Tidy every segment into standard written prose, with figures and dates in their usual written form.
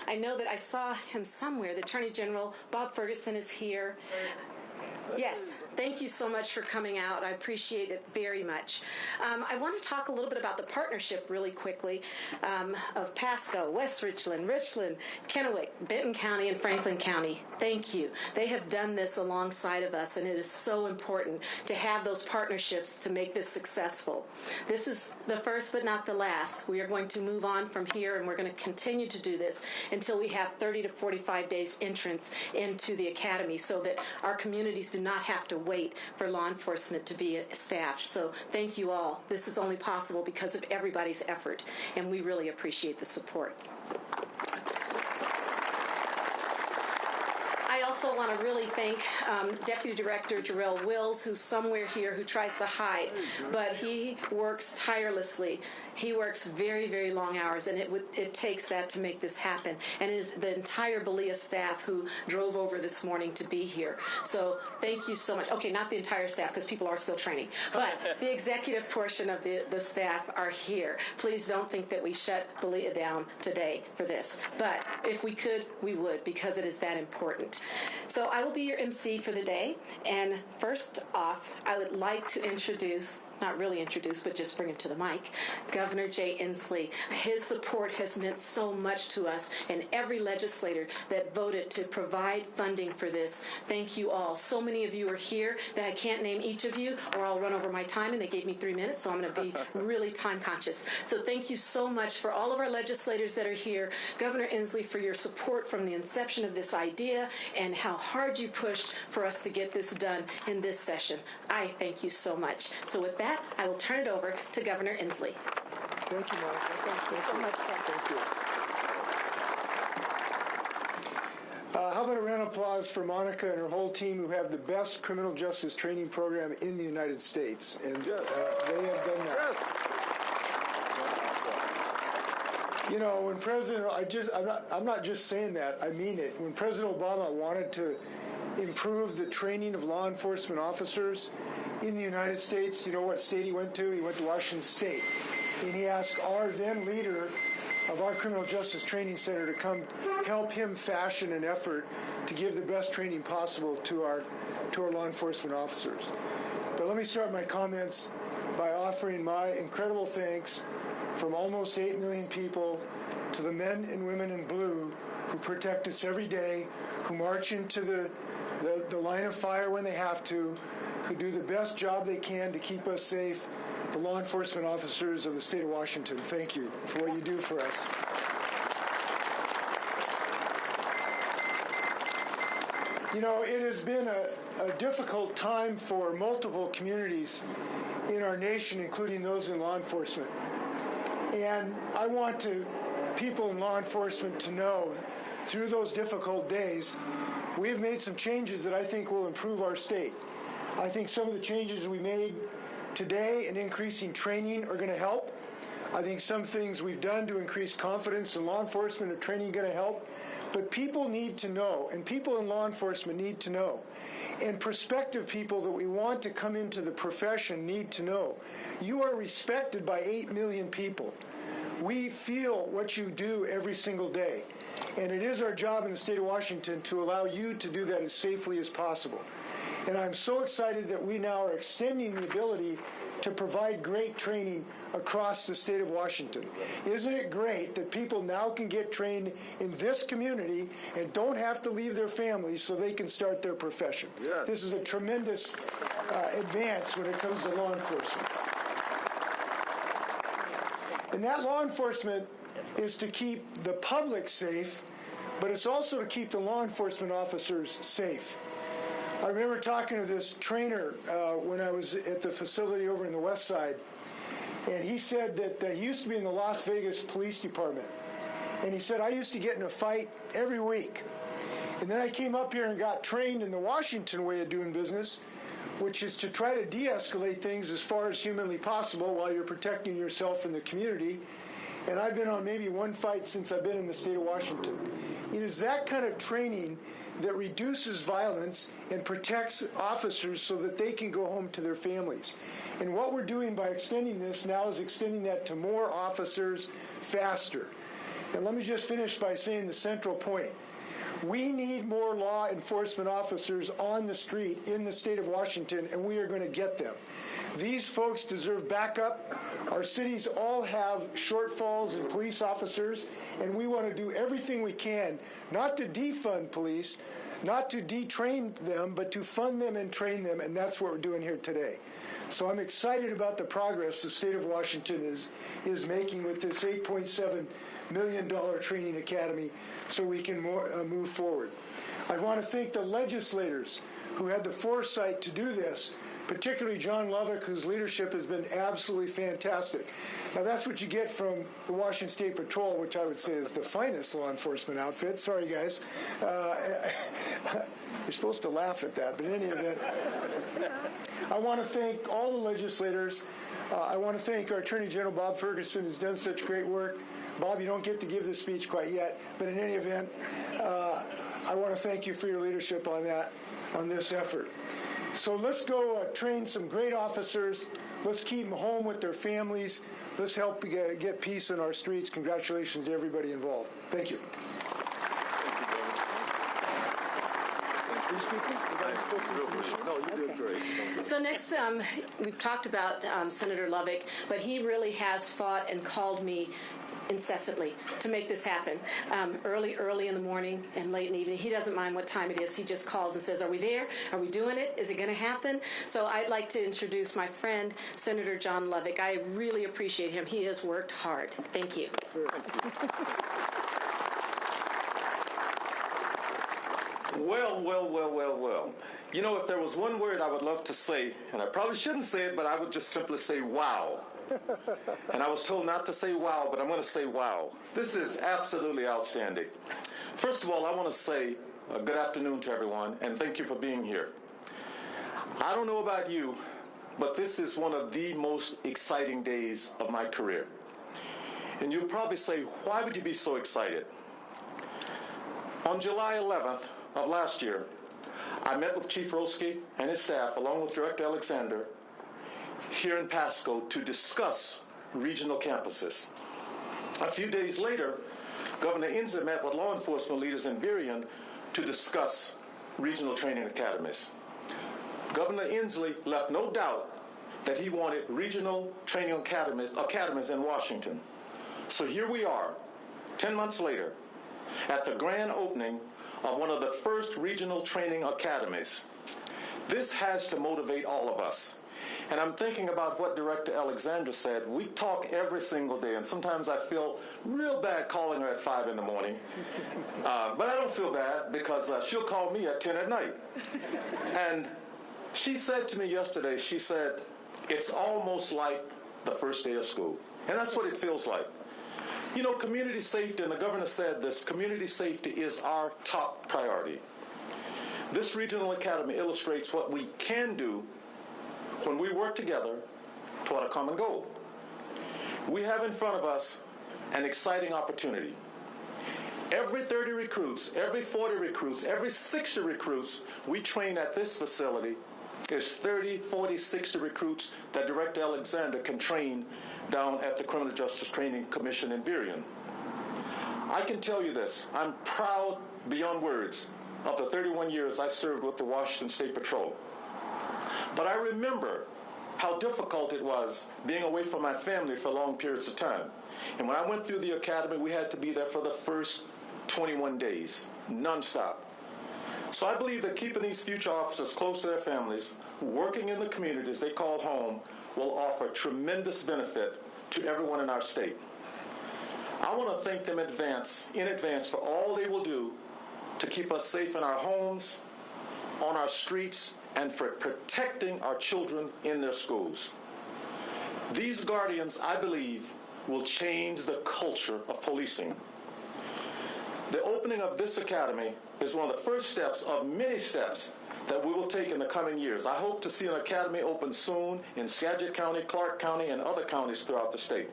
I know that I saw him somewhere. The Attorney General, Bob Ferguson, is here. Yes, thank you so much for coming out. I appreciate it very much. I want to talk a little bit about the partnership really quickly of Pasco, West Richland, Kennewick, Benton County, and Franklin County. Thank you. They have done this alongside of us, and it is so important to have those partnerships to make this successful. This is the first but not the last. We are going to move on from here, and we're going to continue to do this until we have 30 to 45 days entrance into the academy so that our communities do not have to wait for law enforcement to be staffed. So thank you all. This is only possible because of everybody's effort, and we really appreciate the support. I also want to really thank Deputy Director Jarrell Wills, who's somewhere here, who tries to hide, but he works tirelessly. He works very, very long hours, and it takes that to make this happen. And it is the entire Belia staff who drove over this morning to be here. So thank you so much. Okay, not the entire staff, because people are still training, but the executive portion of the staff are here. Please don't think that we shut Belia down today for this. But if we could, we would, because it is that important. So I will be your MC for the day. And first off, I would like to introduce, not really introduce, but just bring him to the mic, Governor Jay Inslee. His support has meant so much to us and every legislator that voted to provide funding for this. Thank you all. So many of you are here that I can't name each of you or I'll run over my time, and they gave me 3 minutes, so I'm going to be really time conscious. So thank you so much for all of our legislators that are here. Governor Inslee, for your support from the inception of this idea and how hard you pushed for us to get this done in this session. I thank you so much. So with that, I will turn it over to Governor Inslee. Thank you, Monica. Thank you so much, sir. Thank you. How about a round of applause for Monica and her whole team, who have the best criminal justice training program in the United States, and they have done that. Yes. You know, when President, I'm not just saying that, I mean it. When President Obama wanted to improve the training of law enforcement officers in the United States, you know what state he went to? He went to Washington State. And he asked our then leader of our Criminal Justice Training Center to come help him fashion an effort to give the best training possible to our law enforcement officers. But let me start my comments by offering my incredible thanks from almost 8 million people to the men and women in blue who protect us every day, who march into the line of fire when they have to, who do the best job they can to keep us safe, the law enforcement officers of the state of Washington. Thank you for what you do for us. You know, it has been a difficult time for multiple communities in our nation, including those in law enforcement. And I want people in law enforcement to know, through those difficult days, we have made some changes that I think will improve our state. I think some of the changes we made today in increasing training are going to help. I think some things we've done to increase confidence in law enforcement and training are going to help. But people need to know, and people in law enforcement need to know, and prospective people that we want to come into the profession need to know. You are respected by 8 million people. We feel what you do every single day. And it is our job in the state of Washington to allow you to do that as safely as possible. And I'm so excited that we now are extending the ability to provide great training across the state of Washington. Isn't it great that people now can get trained in this community and don't have to leave their families so they can start their profession? Yes. This is a tremendous advance when it comes to law enforcement. And that law enforcement is to keep the public safe, but it's also to keep the law enforcement officers safe. I remember talking to this trainer when I was at the facility over in the West Side, and he said that he used to be in the Las Vegas Police Department. And he said, I used to get in a fight every week. And then I came up here and got trained in the Washington way of doing business, which is to try to de-escalate things as far as humanly possible while you're protecting yourself and the community. And I've been on maybe one fight since I've been in the state of Washington. It is that kind of training that reduces violence and protects officers so that they can go home to their families. And what we're doing by extending this now is extending that to more officers faster. And let me just finish by saying the central point. We need more law enforcement officers on the street in the state of Washington, and we are going to get them. These folks deserve backup. Our cities all have shortfalls in police officers, and we want to do everything we can, not to defund police, not to detrain them, but to fund them and train them, and that's what we're doing here today. So I'm excited about the progress the state of Washington is making with this $8.7 million training academy so we can move forward. I want to thank the legislators who had the foresight to do this, particularly John Levick, whose leadership has been absolutely fantastic. Now, that's what you get from the Washington State Patrol, which I would say is the finest law enforcement outfit. Sorry, guys. You're supposed to laugh at that, but in any event, I want to thank all the legislators. I want to thank our Attorney General, Bob Ferguson, who's done such great work. Bob, you don't get to give this speech quite yet, but in any event, I want to thank you for your leadership on this effort. So let's go train some great officers. Let's keep them home with their families. Let's help get peace in our streets. Congratulations to everybody involved. Thank you. No, you did great. So next, we've talked about Senator Levick, but he really has fought and called me incessantly to make this happen. Early in the morning and late in the evening. He doesn't mind what time it is. He just calls and says, are we there? Are we doing it? Is it going to happen? So I'd like to introduce my friend, Senator John Levick. I really appreciate him. He has worked hard. Thank you. Well. You know, if there was one word I would love to say, and I probably shouldn't say it, but I would just simply say wow. And I was told not to say wow, but I'm going to say wow. This is absolutely outstanding. First of all, I want to say good afternoon to everyone, and thank you for being here. I don't know about you, but this is one of the most exciting days of my career. And you'll probably say, why would you be so excited? On July 11th of last year, I met with Chief Roski and his staff, along with Director Alexander, here in Pasco to discuss regional campuses. A few days later, Governor Inslee met with law enforcement leaders in Burien to discuss regional training academies. Governor Inslee left no doubt that he wanted regional training academies in Washington. So here we are, 10 months later, at the grand opening of one of the first regional training academies. This has to motivate all of us. And I'm thinking about what Director Alexander said. We talk every single day, and sometimes I feel real bad calling her at 5 in the morning. But I don't feel bad because she'll call me at 10 at night. And she said to me yesterday, she said, it's almost like the first day of school. And that's what it feels like. You know, community safety, and the governor said this, community safety is our top priority. This regional academy illustrates what we can do when we work together toward a common goal. We have in front of us an exciting opportunity. Every 30 recruits, every 40 recruits, every 60 recruits we train at this facility is 30, 40, 60 recruits that Director Alexander can train down at the Criminal Justice Training Commission in Burien. I can tell you this, I'm proud beyond words of the 31 years I served with the Washington State Patrol. But I remember how difficult it was being away from my family for long periods of time. And when I went through the academy, we had to be there for the first 21 days, nonstop. So I believe that keeping these future officers close to their families, working in the communities they call home, will offer tremendous benefit to everyone in our state. I want to thank them in advance for all they will do to keep us safe in our homes, on our streets, and for protecting our children in their schools. These guardians, I believe, will change the culture of policing. The opening of this academy is one of the first steps of many steps that we will take in the coming years. I hope to see an academy open soon in Skagit County, Clark County, and other counties throughout the state.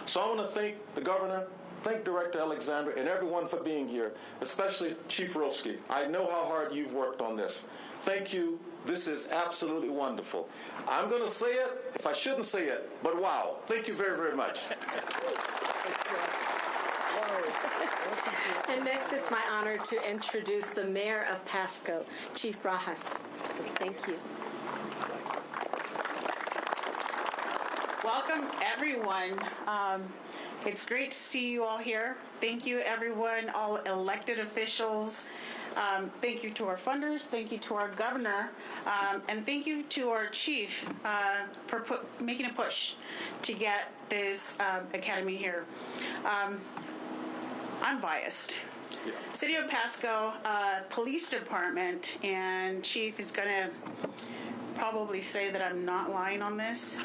So I want to thank the governor, thank Director Alexander, and everyone for being here, especially Chief Roski. I know how hard you've worked on this. Thank you. This is absolutely wonderful. I'm going to say it if I shouldn't say it, but wow. Thank you very, very much. And next, it's my honor to introduce the Mayor of Pasco, Chief Brajas. Thank you. Welcome, everyone. It's great to see you all here. Thank you, everyone, all elected officials. Thank you to our funders. Thank you to our governor. And thank you to our chief for making a push to get this academy here. I'm biased. Yeah. City of Pasco Police Department, and Chief is going to probably say that I'm not lying on this.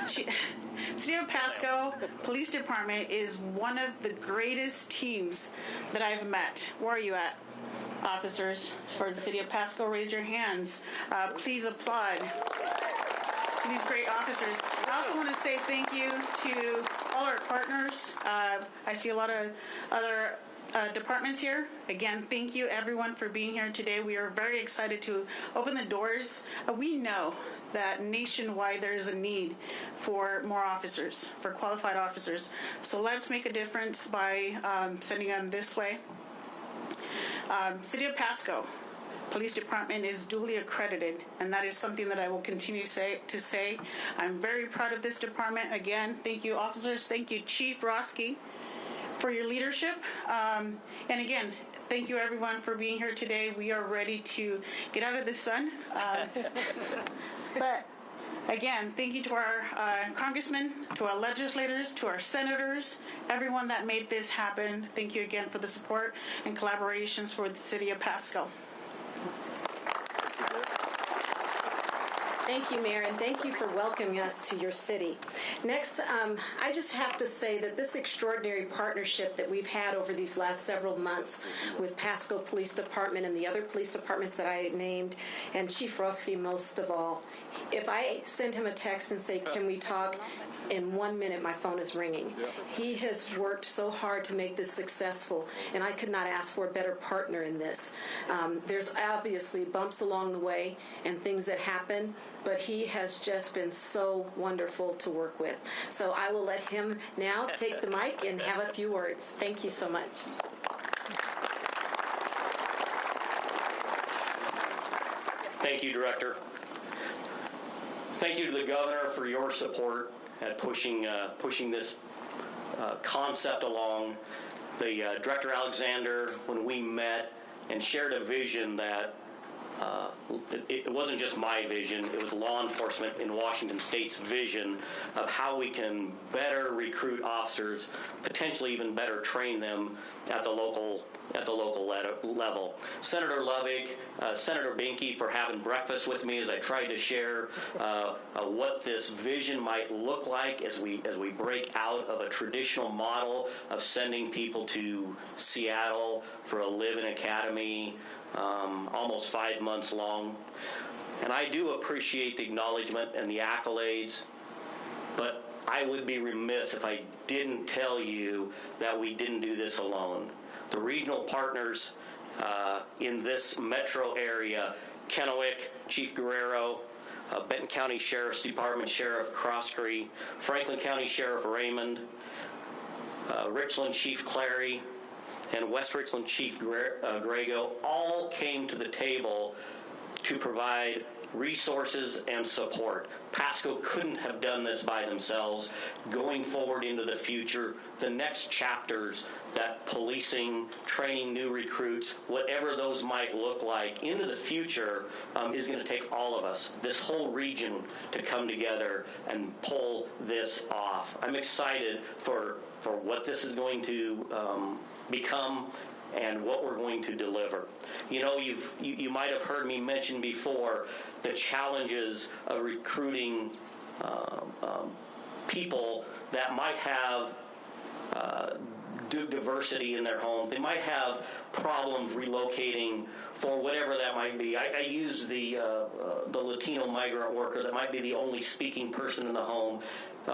City of Pasco Police Department is one of the greatest teams that I've met. Where are you at, officers for the City of Pasco? Raise your hands. Please applaud to these great officers. I also want to say thank you to all our partners. I see a lot of other departments here. Again, thank you everyone for being here today. We are very excited to open the doors. We know that nationwide there is a need for more officers, for qualified officers. So let's make a difference by sending them this way. City of Pasco Police Department is duly accredited, and that is something that I will continue to say. I'm very proud of this department. Again, thank you, officers. Thank you, Chief Roski, for your leadership. And again, thank you everyone for being here today. We are ready to get out of the sun. But again, thank you to our congressmen, to our legislators, to our senators, everyone that made this happen. Thank you again for the support and collaborations for the City of Pasco. Thank you, Mayor, and thank you for welcoming us to your city. Next, I just have to say that this extraordinary partnership that we've had over these last several months with Pasco Police Department and the other police departments that I named, and Chief Roski most of all, if I send him a text and say, can we talk, in 1 minute my phone is ringing. He has worked so hard to make this successful, and I could not ask for a better partner in this. There's obviously bumps along the way and things that happen, but he has just been so wonderful to work with. So I will let him now take the mic and have a few words. Thank you so much. Thank you, Director. Thank you to the Governor for your support at pushing this concept along. The Director Alexander, when we met and shared a vision that it wasn't just my vision, it was law enforcement in Washington State's vision of how we can better recruit officers, potentially even better train them at the local level. Senator Levick, Senator Binky for having breakfast with me as I tried to share what this vision might look like as we break out of a traditional model of sending people to Seattle for a live-in academy, almost 5 months long. And I do appreciate the acknowledgement and the accolades, but I would be remiss if I didn't tell you that we didn't do this alone. The regional partners in this metro area, Kennewick, Chief Guerrero, Benton County Sheriff's Department Sheriff Croskery, Franklin County Sheriff Raymond, Richland Chief Clary, and West Richland Chief Grego all came to the table to provide resources and support. Pasco couldn't have done this by themselves. Going forward into the future, the next chapters that policing, training new recruits, whatever those might look like into the future is going to take all of us, this whole region, to come together and pull this off. I'm excited for what this is going to become and what we're going to deliver. You know, you might have heard me mention before the challenges of recruiting people that might have diversity in their home. They might have problems relocating for whatever that might be. I use the Latino migrant worker that might be the only speaking person in the home.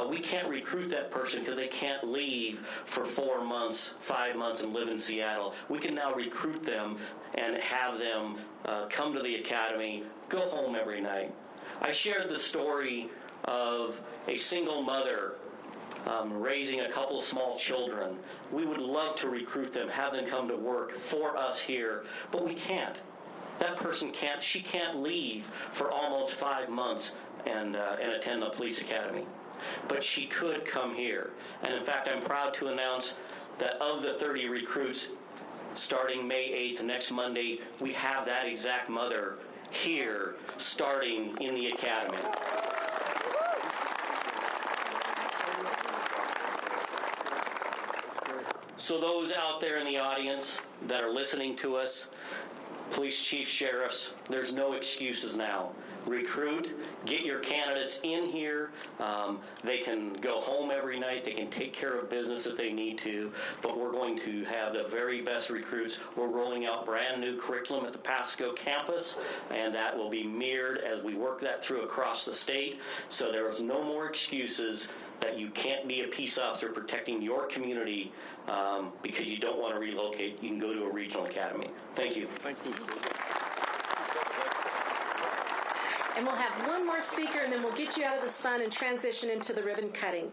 We can't recruit that person because they can't leave for 4 months, 5 months and live in Seattle. We can now recruit them and have them come to the academy, go home every night. I shared the story of a single mother raising a couple of small children. We would love to recruit them, have them come to work for us here, but we can't. That person can't, she can't leave for almost 5 months and attend the police academy. But she could come here. And in fact, I'm proud to announce that of the 30 recruits, starting May 8th, next Monday, we have that exact mother here starting in the academy. So those out there in the audience that are listening to us, police chiefs, sheriffs, there's no excuses now. Recruit, get your candidates in here. They can go home every night. They can take care of business if they need to, but we're going to have the very best recruits. We're rolling out brand new curriculum at the Pasco campus, and that will be mirrored as we work that through across the state. So there's no more excuses that you can't be a peace officer protecting your community because you don't want to relocate. You can go to a regional academy. Thank you. Thank you. And we'll have one more speaker, and then we'll get you out of the sun and transition into the ribbon cutting.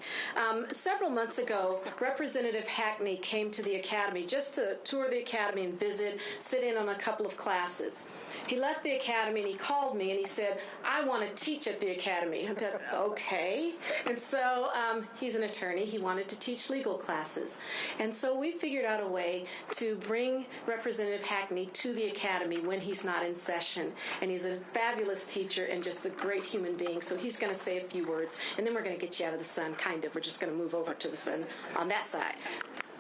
Several months ago, Representative Hackney came to the academy just to tour the academy and visit, sit in on a couple of classes. He left the academy and he called me and he said, "I want to teach at the academy." I thought, okay. And so he's an attorney. He wanted to teach legal classes. And so we figured out a way to bring Representative Hackney to the academy when he's not in session. And he's a fabulous teacher and just a great human being. So he's going to say a few words, and then we're going to get you out of the sun, kind of. We're just going to move over to the sun on that side.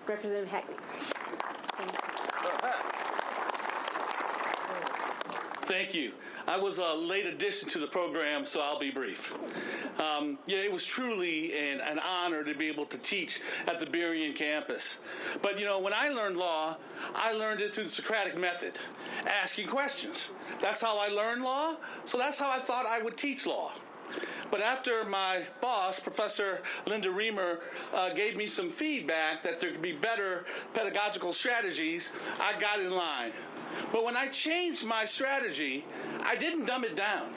Representative Hackney. Thank you. Thank you. I was a late addition to the program, so I'll be brief. It was truly an honor to be able to teach at the Berrien campus. But, when I learned law, I learned it through the Socratic method, asking questions. That's how I learned law, so that's how I thought I would teach law. But after my boss, Professor Linda Reamer, gave me some feedback that there could be better pedagogical strategies, I got in line. But when I changed my strategy, I didn't dumb it down,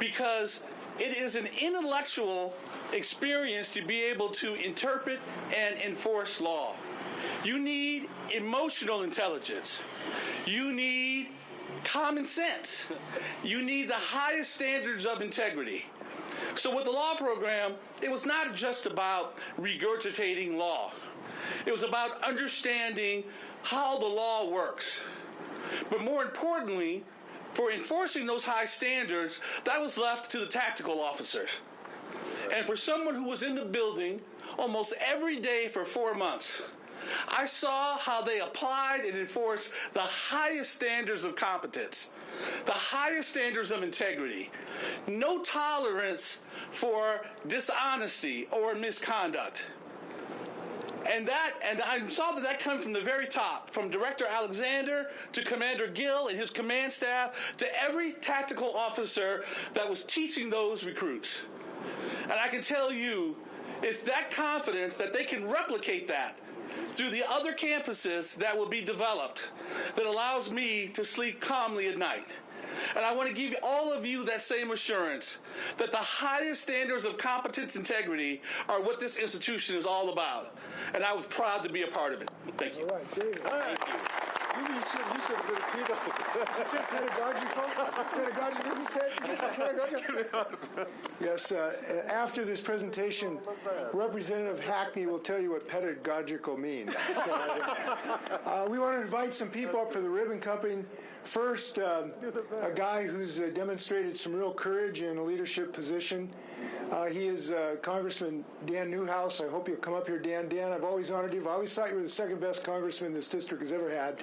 because it is an intellectual experience to be able to interpret and enforce law. You need emotional intelligence. You need common sense. You need the highest standards of integrity. So with the law program, it was not just about regurgitating law. It was about understanding how the law works. But more importantly, for enforcing those high standards, that was left to the tactical officers. And for someone who was in the building almost every day for 4 months, I saw how they applied and enforced the highest standards of competence, the highest standards of integrity, no tolerance for dishonesty or misconduct. And I saw that come from the very top, from Director Alexander to Commander Gill and his command staff to every tactical officer that was teaching those recruits. And I can tell you, it's that confidence that they can replicate that through the other campuses that will be developed that allows me to sleep calmly at night. And I want to give all of you that same assurance that the highest standards of competence and integrity are what this institution is all about. And I was proud to be a part of it. Thank you. All right, there you go. Thank you. You should have been a pedo. You said pedagogical? Pedagogical, you said? You said pedagogical? Yes, after this presentation, Representative Hackney will tell you what pedagogical means. So, we want to invite some people up for the ribbon cutting. First, a guy who's demonstrated some real courage in a leadership position. He is Congressman Dan Newhouse. I hope you'll come up here, Dan. Dan, I've always honored you. I've always thought you were the second best congressman this district has ever had.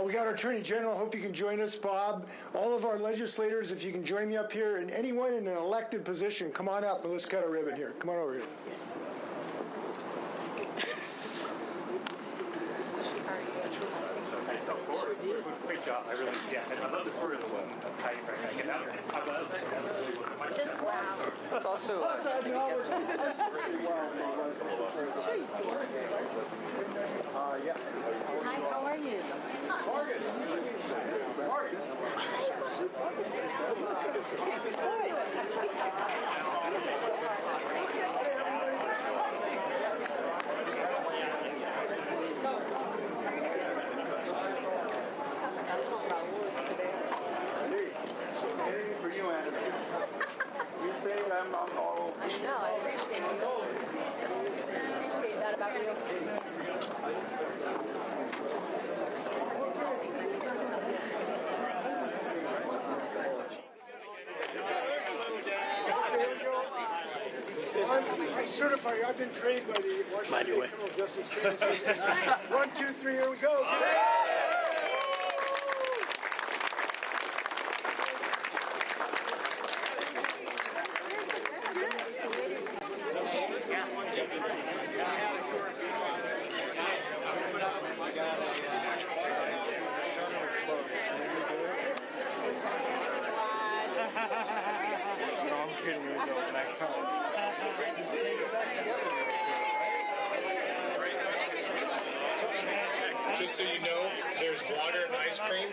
We got our Attorney General. Hope you can join us, Bob. All of our legislators, if you can join me up here, and anyone in an elected position, come on up and let's cut a ribbon here. Come on over here. Great job. I really, I love the story of the one. How you get out. It's also. Hi, how are you? Morgan. certified. I've been trained by the Washington State Criminal Justice Training System. 1, 2, 3, here we go. Just so you know, there's water and ice cream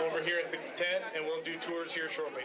over here at the tent, and we'll do tours here shortly.